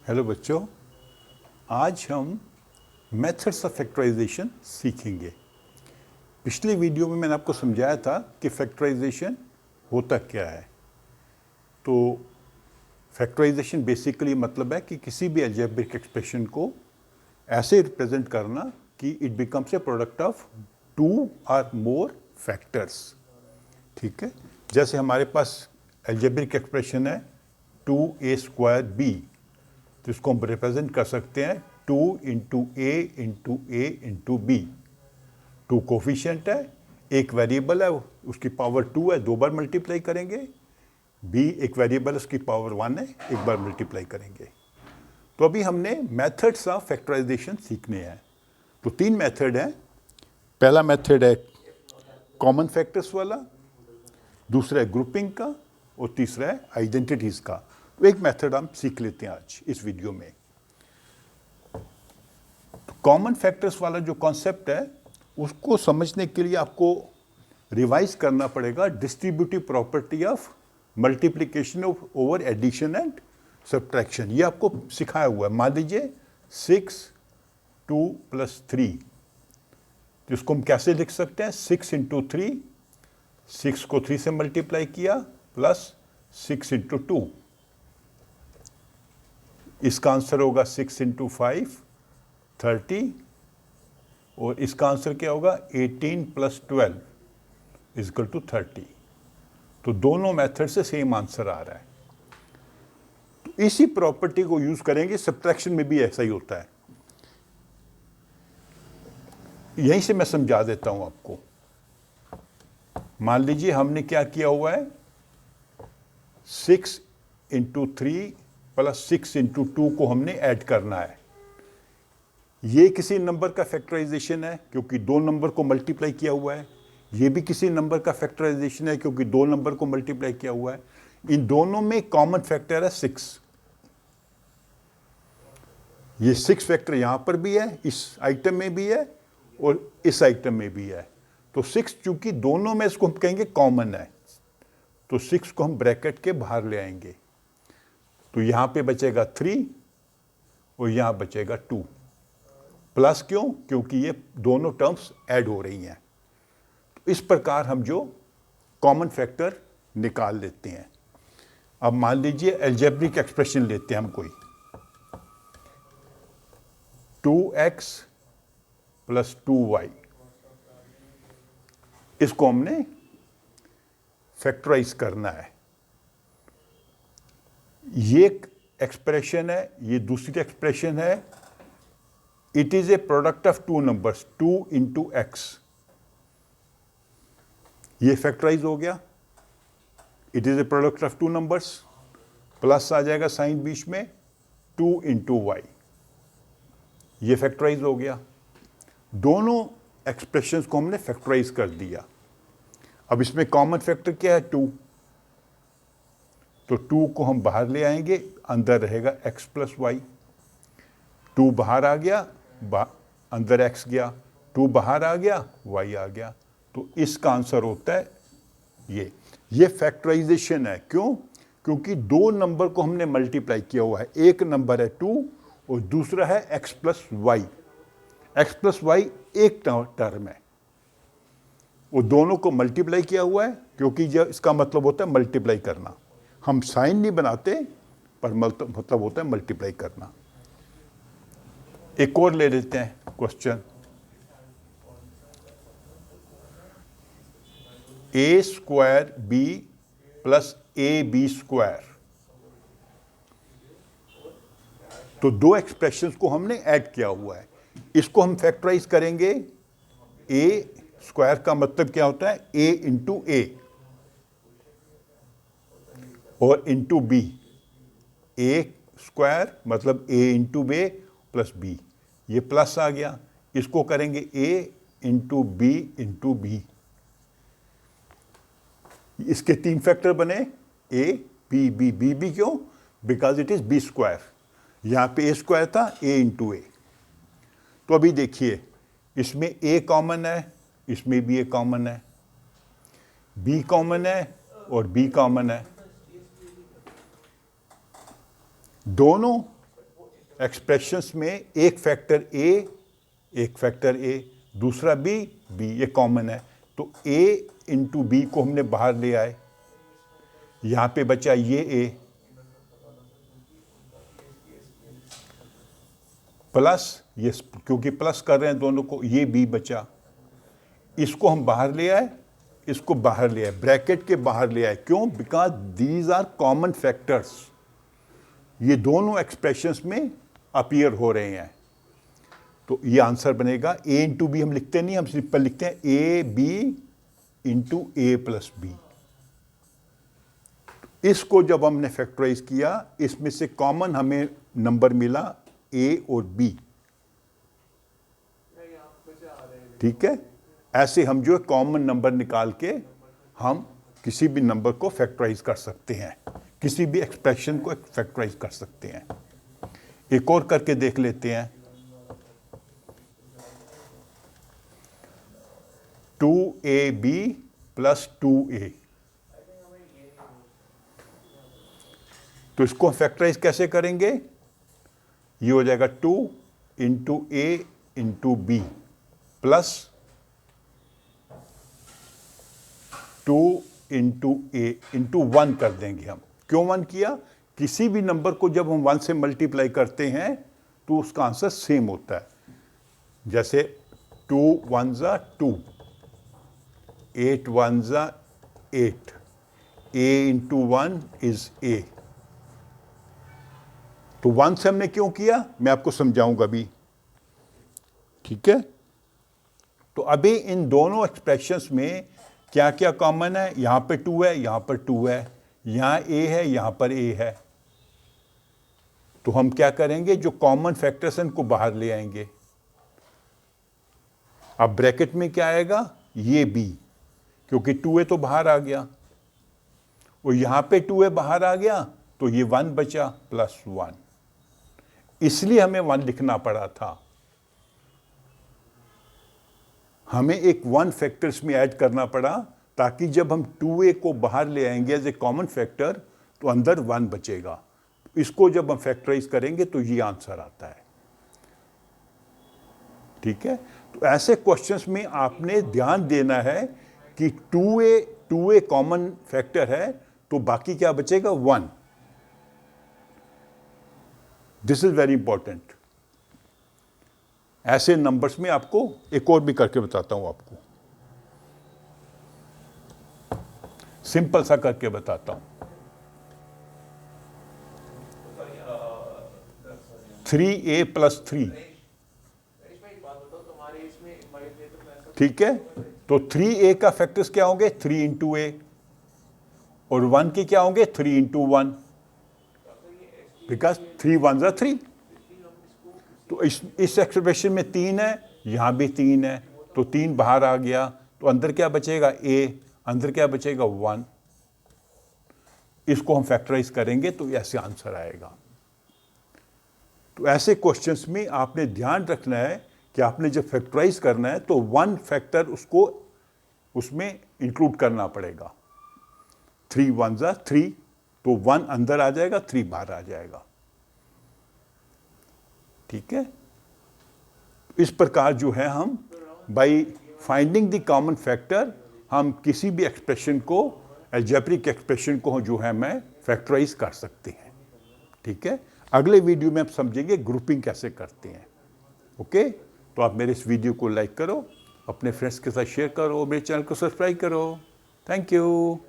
Hello बच्चों, आज हम मेथड्स ऑफ फैक्टराइजेशन सीखेंगे। पिछले वीडियो में मैंने आपको समझाया था कि फैक्टराइजेशन होता क्या है। तो फैक्टराइजेशन बेसिकली मतलब है कि किसी भी अलजेब्रिक एक्सप्रेशन को ऐसे रिप्रेजेंट करना कि it becomes a product of two और मोर फैक्टर्स। ठीक है, जैसे हमारे पास अलजेब्रिक एक्सप्रेशन है 2a² तो इसको हम रिप्रेजेंट कर सकते हैं 2 इंटू ए इंटू ए इंटू बी। 2 कोफिशिएंट है, एक वेरिएबल है उसकी पावर 2 है, 2 बार मल्टीप्लाई करेंगे। बी एक वेरिएबल उसकी पावर 1 है, एक बार मल्टीप्लाई करेंगे। तो अभी हमने मेथड्स ऑफ फैक्टराइजेशन सीखने हैं। तो 3 मेथड हैं। पहला मेथड है कॉमन फैक्टर्स वाला, दूसरा है ग्रुपिंग का और तीसरा है आइडेंटिटीज का। तो एक मेथड हम सीख लेते हैं आज इस वीडियो में। कॉमन फैक्टर्स वाला जो कॉन्सेप्ट है उसको समझने के लिए आपको रिवाइज करना पड़ेगा distributive property of multiplication of over addition and subtraction. ये आपको सिखाया हुआ है। मान लीजिए 6 2 + 3, तो इसको हम कैसे लिख सकते हैं? 6 इंटू 3, 6 को 3 से मल्टीप्लाई किया प्लस 6 इंटू 2। इसका आंसर होगा 6 इंटू 5 30 और इसका आंसर क्या होगा 18 + 12 = 30। तो दोनों मेथड से सेम आंसर आ रहा है। तो इसी प्रॉपर्टी को यूज करेंगे। सब्ट्रैक्शन में भी ऐसा ही होता है। यहीं से मैं समझा देता हूं आपको। मान लीजिए हमने क्या किया हुआ है, 6 इंटू 3 प्लस 6 इंटू 2 को हमने ऐड करना है। ये किसी नंबर का फैक्टराइजेशन है क्योंकि 2 नंबर को मल्टीप्लाई किया हुआ है। ये भी किसी नंबर का फैक्टराइजेशन है क्योंकि 2 नंबर को मल्टीप्लाई किया हुआ है। इन दोनों में कॉमन फैक्टर है 6। ये 6 फैक्टर यहां पर भी है, इस आइटम में भी है और इस आइटम में भी है। तो 6 चूंकि दोनों में इसको हम कहेंगे कॉमन है, तो 6 को हम ब्रैकेट के बाहर ले आएंगे। तो यहां पे बचेगा 3 और यहां बचेगा 2 प्लस। क्यों? क्योंकि ये दोनों टर्म्स ऐड हो रही हैं। तो इस प्रकार हम जो कॉमन फैक्टर निकाल लेते हैं। अब मान लीजिए अलजेब्रिक एक्सप्रेशन लेते हैं हम कोई 2x + 2y। इसको हमने फैक्टराइज करना है। ये एक एक्सप्रेशन है, ये दूसरी एक्सप्रेशन है। It is a product of 2 numbers 2 into x। ये फैक्टराइज हो गया। It is a product of 2 numbers, plus आ जाएगा साइन बीच में 2 इंटू y। ये फैक्टराइज हो गया। दोनों एक्सप्रेशंस को हमने फैक्टराइज कर दिया। अब इसमें कॉमन फैक्टर क्या है? 2। तो 2 को हम बाहर ले आएंगे, अंदर रहेगा x + y। 2 बाहर आ गया, अंदर x गया, 2 बाहर आ गया, y आ गया। तो इसका आंसर होता है ये फैक्टराइजेशन है। क्यों? क्योंकि 2 नंबर को हमने मल्टीप्लाई किया हुआ है। एक नंबर है 2 और दूसरा है x + y। x + y एक टर्म है, वो दोनों को मल्टीप्लाई किया हुआ है क्योंकि इसका मतलब होता है मल्टीप्लाई करना। हम साइन नहीं बनाते पर मतलब होता है मल्टीप्लाई करना। एक और ले लेते हैं क्वेश्चन। a² b + ab²। तो 2 एक्सप्रेशंस को हमने ऐड किया हुआ है। इसको हम फैक्टराइज करेंगे। a² का मतलब क्या होता है? a इंटू ए और इंटू बी। a² मतलब a into b plus b. ये प्लस आ गया। इसको करेंगे a into b into b. इसके 3 फैक्टर बने a b b b b। क्यों? Because it is b²। यहां पे a² था, a इंटू ए। तो अभी देखिए, इसमें a कॉमन है, इसमें भी a कॉमन है, b कॉमन है और b कॉमन है। दोनों एक्सप्रेशंस में एक फैक्टर ए दूसरा बी, ये कॉमन है, तो a इंटू बी को हमने बाहर ले आए, यहाँ पे बचा ये a प्लस ये, क्योंकि प्लस कर रहे हैं दोनों को, ये b बचा, इसको हम बाहर ले आए, इसको बाहर ले आए, ब्रैकेट के बाहर ले आए। क्यों? Because these are common factors, ये दोनों एक्सप्रेशंस में अपीयर हो रहे हैं। तो ये आंसर बनेगा a इंटू बी। हम लिखते नहीं, हम सिंपल लिखते हैं A B into A plus B. इसको जब हमने फैक्टराइज किया, इसमें से कॉमन हमें नंबर मिला a और b। ठीक है, ऐसे हम जो है कॉमन नंबर निकाल के हम किसी भी नंबर को फैक्टराइज कर सकते हैं, किसी भी एक्सप्रेशन को फैक्टराइज कर सकते हैं। एक और करके देख लेते हैं। 2ab प्लस 2a, तो इसको हम फैक्टराइज कैसे करेंगे? ये हो जाएगा 2 इंटू ए इंटू बी प्लस 2 इंटू ए इंटू 1 कर देंगे हम। क्यों 1 किया? किसी भी नंबर को जब हम 1 से मल्टीप्लाई करते हैं तो उसका आंसर सेम होता है। जैसे 2 1 जा 2, 8 1 जा 8, a इंटू 1 इज a। तो 1 से हमने क्यों किया, मैं आपको समझाऊंगा अभी। ठीक है, तो अभी इन दोनों एक्सप्रेशंस में क्या क्या कॉमन है? यहां पे 2 है, यहां पर 2 है, यहां a है, यहां पर a है। तो हम क्या करेंगे, जो कॉमन फैक्टर्स हैं उनको बाहर ले आएंगे। अब ब्रैकेट में क्या आएगा? ये b, क्योंकि 2a तो बाहर आ गया, और यहां पे 2a बाहर आ गया, तो ये 1 बचा प्लस 1, इसलिए हमें 1 लिखना पड़ा था। हमें एक 1 फैक्टर्स में ऐड करना पड़ा, ताकि जब हम 2a को बाहर ले आएंगे एज ए कॉमन फैक्टर तो अंदर 1 बचेगा। इसको जब हम फैक्टराइज करेंगे तो ये आंसर आता है। ठीक है, तो ऐसे क्वेश्चंस में आपने ध्यान देना है कि 2a कॉमन फैक्टर है, तो बाकी क्या बचेगा? 1। This is very important. ऐसे नंबर्स में आपको एक और भी करके बताता हूं, आपको सिंपल सा करके बताता हूं। 3a प्लस 3, ठीक है, तो 3a का फैक्टर्स क्या होंगे? 3 इंटू a, और 1 के क्या होंगे? 3 इंटू 1, बिकॉज 3 1 जा 3। तो इस एक्सप्रेशन में 3 है, यहां भी 3 है, तो 3 बाहर आ गया, तो अंदर क्या बचेगा? a, अंदर क्या बचेगा? 1। इसको हम फैक्टराइज करेंगे तो ऐसे आंसर आएगा। तो ऐसे क्वेश्चंस में आपने ध्यान रखना है कि आपने जब फैक्टराइज करना है तो 1 फैक्टर उसको उसमें इंक्लूड करना पड़ेगा। 3 1 जा 3, तो 1 अंदर आ जाएगा, 3 बाहर आ जाएगा। ठीक है, इस प्रकार जो है हम by finding the common factor हम किसी भी एक्सप्रेशन को, अलजेब्रिक एक्सप्रेशन को जो है मैं फैक्टराइज कर सकते हैं। ठीक है, अगले वीडियो में आप समझेंगे ग्रुपिंग कैसे करते हैं। ओके, तो आप मेरे इस वीडियो को लाइक करो, अपने फ्रेंड्स के साथ शेयर करो, मेरे चैनल को सब्सक्राइब करो। Thank you.